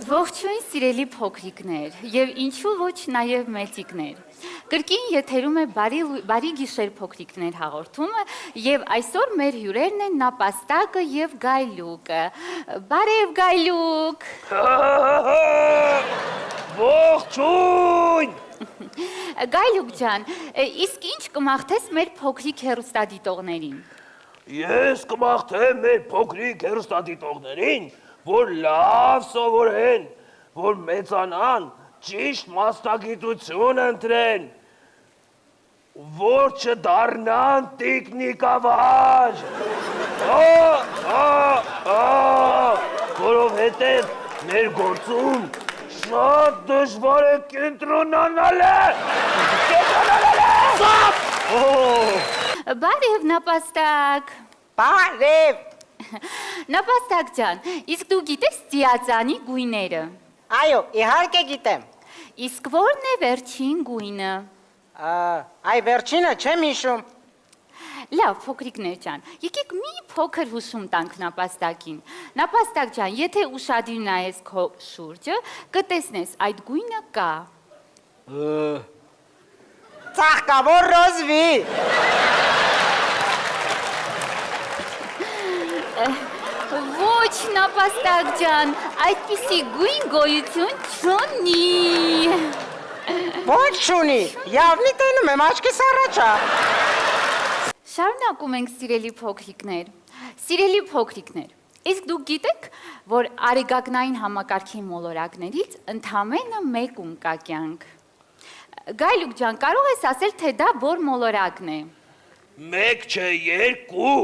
Ողջույն սիրելի փոքրիկներ եւ ինչու ոչ նաեւ մեծիկներ։ Կրկին եթերում է բարի գիշեր փոքրիկներ հաղորդումը եւ այսօր մեր հյուրերն են Նապաստակը եւ Գայլուկը։ Բարև Գայլուկ։ Ողջույն։ Գայլուկ ջան, իսկ ինչ կմաղթես մեր փոքրիկ հեռուստադիտողներին։ Ես կմաղթեմ մեր փոքրիկ հեռուստադիտողներին, որ լավ սովորեն, որ մեծանան, ճիշտ մասնագիտություն ընտրեն, որ չդառնան տիկնիկավար, որովհետև մեր գործում շատ դժվար է կենտրոնանալը, Բարև Նապաստակ։ Բարև։ Նապաստակ ջան, իսկ դու գիտես ծիածանի գույները։ Այո, իհարկե գիտեմ։ Իսկ ո՞րն է վերջին գույնը։ Այ վերջինը չեմ հիշում։ Լավ, փոքրիկներ ջան, եկեք մի փոքր հուշում տանք Նապաստակին։ Նապաստակ ջան, եթե ուշադիր նայես քո շուրջը, կտեսնես այդ գույնը կա։ Ծաղկավոր ռոզվի։ Ոչ, Նապաստակ ջան, այդպիսի գույն գոյություն չունի։ Ոչ չունի, явնի տենում եմ աչքիս առաջա։ Շարունակում ենք սիրելի փոքրիկներ։ Սիրելի փոքրիկներ, իսկ դուք գիտեք, որ արեգակնային համակարգի մոլորակներից ընդամենը մեկում կա կյանք։ Գայլուկ ջան, կարող ես ասել, թե դա որ մոլորակն է։ մեկ չէ, երկու,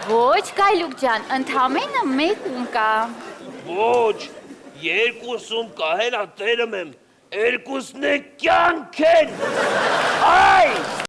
Ոչ, Գայլուկ ջան, ընդամենը մեկում կա։ ոչ, երկուսում կա, հենա տերում եմ, երկուսն է կյանք են, այ,